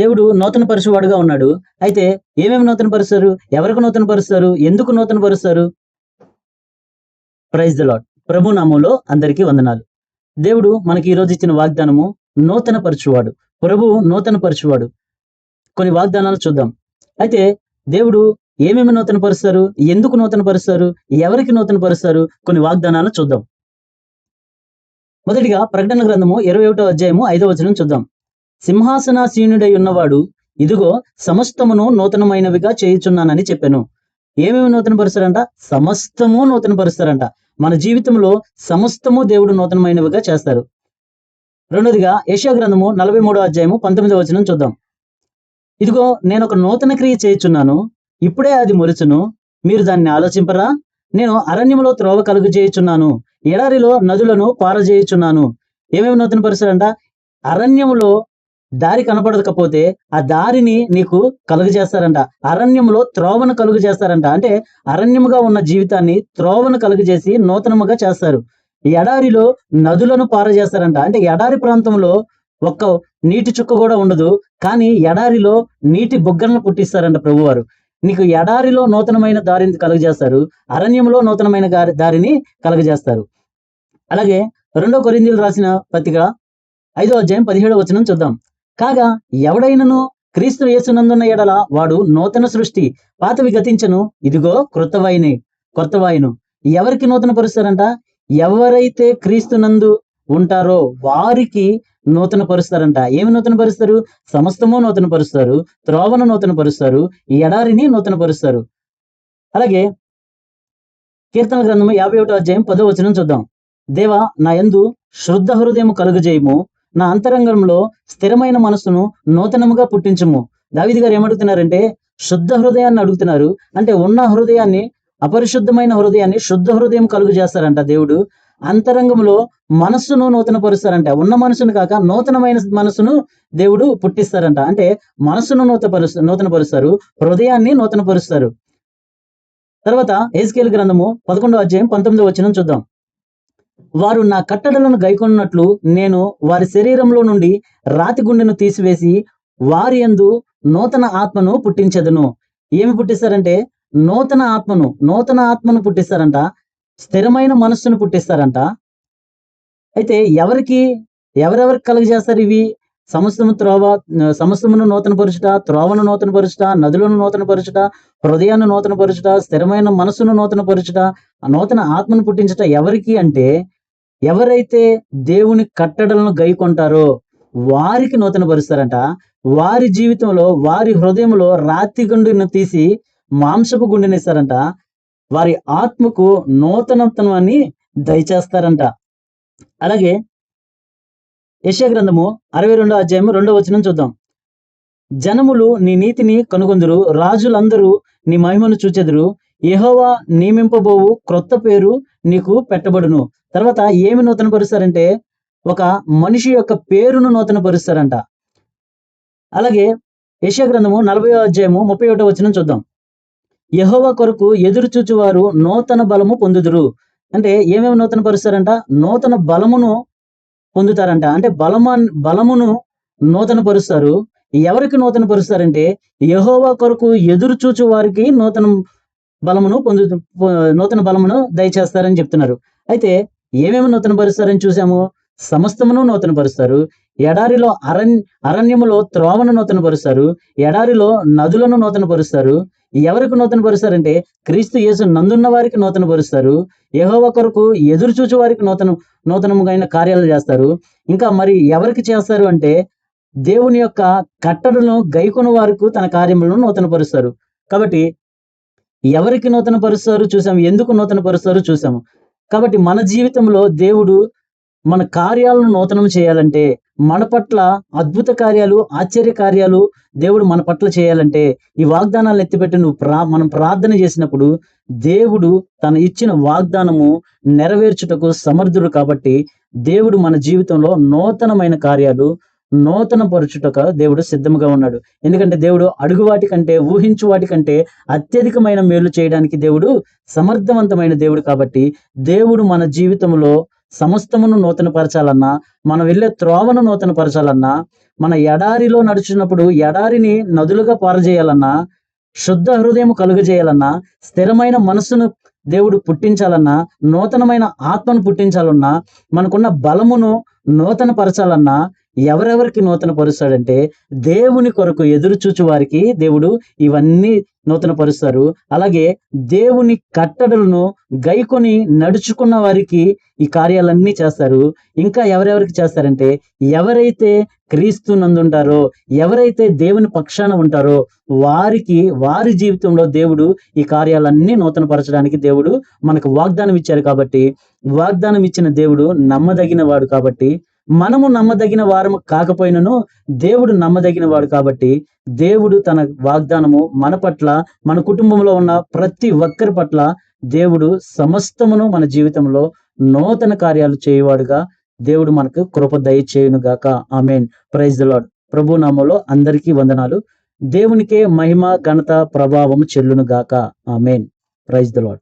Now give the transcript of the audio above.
దేవుడు నూతన పరుచువాడుగా ఉన్నాడు. అయితే ఏమేమి నూతన పరుస్తారు? ఎవరికి నూతన పరుస్తారు? ఎందుకు నూతన పరుస్తారు? Praise the lord. ప్రభు నామములో అందరికీ వందనాలు. దేవుడు మనకి ఈ రోజు ఇచ్చిన వాగ్దానము నూతన పరుచువాడు. ప్రభువు నూతన పరుచువాడు. కొన్ని వాగ్దానాలు చూద్దాం. అయితే దేవుడు ఏమేమి నూతన పరుస్తారు? ఎందుకు నూతన పరుస్తారు? ఎవరికి నూతన పరుస్తారు? కొన్ని వాగ్దానాలు చూద్దాం. మొదటిగా ప్రకటన గ్రంథము 21వ అధ్యాయము 5వ వచనం చూద్దాం. సింహాసనాసీనుడై ఉన్నవాడు ఇదిగో సమస్తమును నూతనమైనవిగా చేయుచున్నానని చెప్పాను. ఏమేమి నూతన పరుస్తారంట? సమస్తము నూతన పరుస్తారంట. మన జీవితంలో సమస్తము దేవుడు నూతనమైనవిగా చేస్తారు. రెండోదిగా యెషయా గ్రంథము 43వ అధ్యాయము 19వ వచనం చూద్దాం. ఇదిగో నేను ఒక నూతన క్రియ చేయుచున్నాను, ఇప్పుడే అది మొలుచును, మీరు దాన్ని ఆలోచింపరా? నేను అరణ్యములో త్రోవ కలుగు చేయుచున్నాను, ఎడారిలో నదులను పారజేయుచున్నాను. ఏమేమి నూతన పరుస్తారంట? అరణ్యములో దారి కనపడకపోతే ఆ దారిని నీకు కలుగు చేస్తారంట. అరణ్యంలో త్రోవను కలుగు చేస్తారంట. అంటే అరణ్యముగా ఉన్న జీవితాన్ని త్రోవను కలుగు చేసి నూతనముగా చేస్తారు. ఎడారిలో నదులను పారజేస్తారంట. అంటే ఎడారి ప్రాంతంలో ఒక్క నీటి చుక్క కూడా ఉండదు, కానీ ఎడారిలో నీటి బుగ్గలను పుట్టిస్తారంట ప్రభువారు. నీకు ఎడారిలో నూతనమైన దారిని కలుగజేస్తారు, అరణ్యంలో నూతనమైన దారిని కలుగజేస్తారు. అలాగే 2 కొరింథీయులు రాసిన పత్రిక 5వ అధ్యాయం 17వ వచనం చూద్దాం. కాగా ఎవడైనను క్రీస్తు యేసునందున్న ఎడల వాడు నూతన సృష్టి, పాతవి గతించను, ఇదిగో క్రొత్తవాయును. ఎవరికి నూతన పరుస్తారంట? ఎవరైతే క్రీస్తునందు ఉంటారో వారికి నూతన పరుస్తారంట. ఏమి నూతన పరుస్తారు? సమస్తము నూతన పరుస్తారు, త్రోవను నూతన పరుస్తారు, ఈ ఎడారిని నూతన పరుస్తారు. అలాగే కీర్తన గ్రంథము 51వ అధ్యాయం 10వ వచనం చూద్దాం. దేవా నా యందు శుద్ధ హృదయము కలుగజేయము, నా అంతరంగంలో స్థిరమైన మనస్సును నూతనముగా పుట్టించుము. దావీదు గారు ఏమడుగుతున్నారంటే శుద్ధ హృదయాన్ని అడుగుతున్నారు. అంటే ఉన్న హృదయాన్ని, అపరిశుద్ధమైన హృదయాన్ని శుద్ధ హృదయం కలుగు చేస్తారంట దేవుడు. అంతరంగంలో మనస్సును నూతన పరుస్తారంట. ఉన్న మనసును కాక నూతనమైన మనసును దేవుడు పుట్టిస్తారంట. అంటే మనస్సును నూతన పరుస్తారు, హృదయాన్ని నూతన పరుస్తారు. తర్వాత యెహెజ్కేలు గ్రంథము 11వ అధ్యాయం 19వ వచనం చూద్దాం. వారు నా కట్టడలను గైకొన్నట్లు నేను వారి శరీరంలో నుండి రాతి గుండెను తీసివేసి వారి యందు నూతన ఆత్మను పుట్టించెదను. ఏమి పుట్టిస్తారంటే నూతన ఆత్మను పుట్టిస్తారంట. స్థిరమైన మనస్సును పుట్టిస్తారంట. అయితే ఎవరెవరికి కలుగజేస్తారు ఇవి? సమస్తమును నూతన పరుచుట, త్రోవను నూతన పరుచుట, నదులను నూతన పరుచుట, హృదయాన్ని నూతన పరుచుట, స్థిరమైన మనస్సును నూతన పరుచుట, నూతన ఆత్మను పుట్టించుట. ఎవరికి అంటే ఎవరైతే దేవుని కట్టడలను గైకొంటారో వారికి నూతన పరుస్తారంట. వారి జీవితంలో, వారి హృదయంలో రాతి గుండెను తీసి మాంసపు గుండెనిస్తారంట. వారి ఆత్మకు నూతనత్వాన్ని దయచేస్తారంట. అలాగే యెషయా గ్రంథము 62వ అధ్యాయం 2వ వచనం చూద్దాం. జనములు నీ నీతిని కనుగొందురు, రాజులందరూ నీ మహిమను చూచెదరు, యెహోవా నియమింపబోవు క్రొత్త పేరు నీకు పెట్టబడును. తర్వాత ఏమి నూతన పరుస్తారంటే ఒక మనిషి యొక్క పేరును నూతన పరుస్తారంట. అలాగే యెషయా గ్రంథము 40వ అధ్యాయము 31వ వచనం చూద్దాం. యెహోవా కొరకు ఎదురు చూచువారు నూతన బలము పొందుదురు. అంటే ఏమేమి నూతన పరుస్తారంట? నూతన బలమును పొందుతారంట. అంటే బలమును నూతన పరుస్తారు. ఎవరికి నూతన పరుస్తారంటే యెహోవా కొరకు ఎదురు చూచు వారికి నూతన బలమును దయచేస్తారని చెప్తున్నారు. అయితే ఏమేమి నూతన పరుస్తారని చూసాము. సమస్తమును నూతన పరుస్తారు. ఎడారిలో అరణ్యములో త్రోవను నూతన పరుస్తారు. ఎడారిలో నదులను నూతన పరుస్తారు. ఎవరికి నూతన పరుస్తారంటే క్రీస్తు యేసు నందున్న వారికి నూతన పరుస్తారు. యెహోవా కొరకు ఎదురు చూచు వారికి నూతనముగైన కార్యాలు చేస్తారు. ఇంకా మరి ఎవరికి చేస్తారు అంటే దేవుని యొక్క కట్టడలను గైకొను వారికి తన కార్యములను నూతన పరుస్తారు. కాబట్టి ఎవరికి నూతన పరుస్తారు చూసాము, ఎందుకు నూతన పరుస్తారు చూసాము. కాబట్టి మన జీవితంలో దేవుడు మన కార్యాలను నూతనం చేయాలంటే, మన పట్ల అద్భుత కార్యాలు, ఆశ్చర్య కార్యాలు దేవుడు మన పట్ల చేయాలంటే ఈ వాగ్దానాలను ఎత్తిపెట్టి మనం ప్రార్థన చేసినప్పుడు దేవుడు తను ఇచ్చిన వాగ్దానము నెరవేర్చుటకు సమర్థుడు. కాబట్టి దేవుడు మన జీవితంలో నూతనమైన కార్యాలు నూతన పరుచుటకు దేవుడు సిద్ధంగా ఉన్నాడు. ఎందుకంటే దేవుడు అడుగు వాటి కంటే, ఊహించు వాటి కంటే అత్యధికమైన మేలు చేయడానికి దేవుడు సమర్థవంతమైన దేవుడు. కాబట్టి దేవుడు మన జీవితంలో సమస్తమును నూతనపరచాలన్నా, మనం వెళ్ళే త్రోవను నూతనపరచాలన్నా, మన ఎడారిలో నడుచున్నప్పుడు ఎడారిని నదులుగా పారజేయాలన్నా, శుద్ధ హృదయం కలుగజేయాలన్నా, స్థిరమైన మనస్సును దేవుడు పుట్టించాలన్నా, నూతనమైన ఆత్మను పుట్టించాలన్నా, మనకున్న బలమును నూతన పరచాలన్నా, ఎవరెవరికి నూతన పరుస్తాడంటే దేవుని కొరకు ఎదురు చూచు వారికి దేవుడు ఇవన్నీ నూతన పరుస్తారు. అలాగే దేవుని కట్టడలను గైకొని నడుచుకున్న వారికి ఈ కార్యాలన్నీ చేస్తారు. ఇంకా ఎవరెవరికి చేస్తారంటే ఎవరైతే క్రీస్తు నందుంటారో, ఎవరైతే దేవుని పక్షాన ఉంటారో వారికి, వారి జీవితంలో దేవుడు ఈ కార్యాలన్నీ నూతన పరచడానికి దేవుడు మనకు వాగ్దానం ఇచ్చారు. కాబట్టి వాగ్దానం ఇచ్చిన దేవుడు నమ్మదగిన వాడు. కాబట్టి మనము నమ్మదగిన వారము కాకపోయినను దేవుడు నమ్మదగిన వాడు. కాబట్టి దేవుడు తన వాగ్దానము మన పట్ల, మన కుటుంబంలో ఉన్న ప్రతి ఒక్కరి పట్ల దేవుడు సమస్తమును మన జీవితంలో నూతన కార్యాలు చేయవాడుగా దేవుడు మనకు కృప దయచేయును గాక. ఆమేన్. Praise the lord. ప్రభు నామములో అందరికీ వందనాలు. దేవునికే మహిమ, ఘనత, ప్రభావం చెల్లును గాక. ఆమేన్. Praise the lord.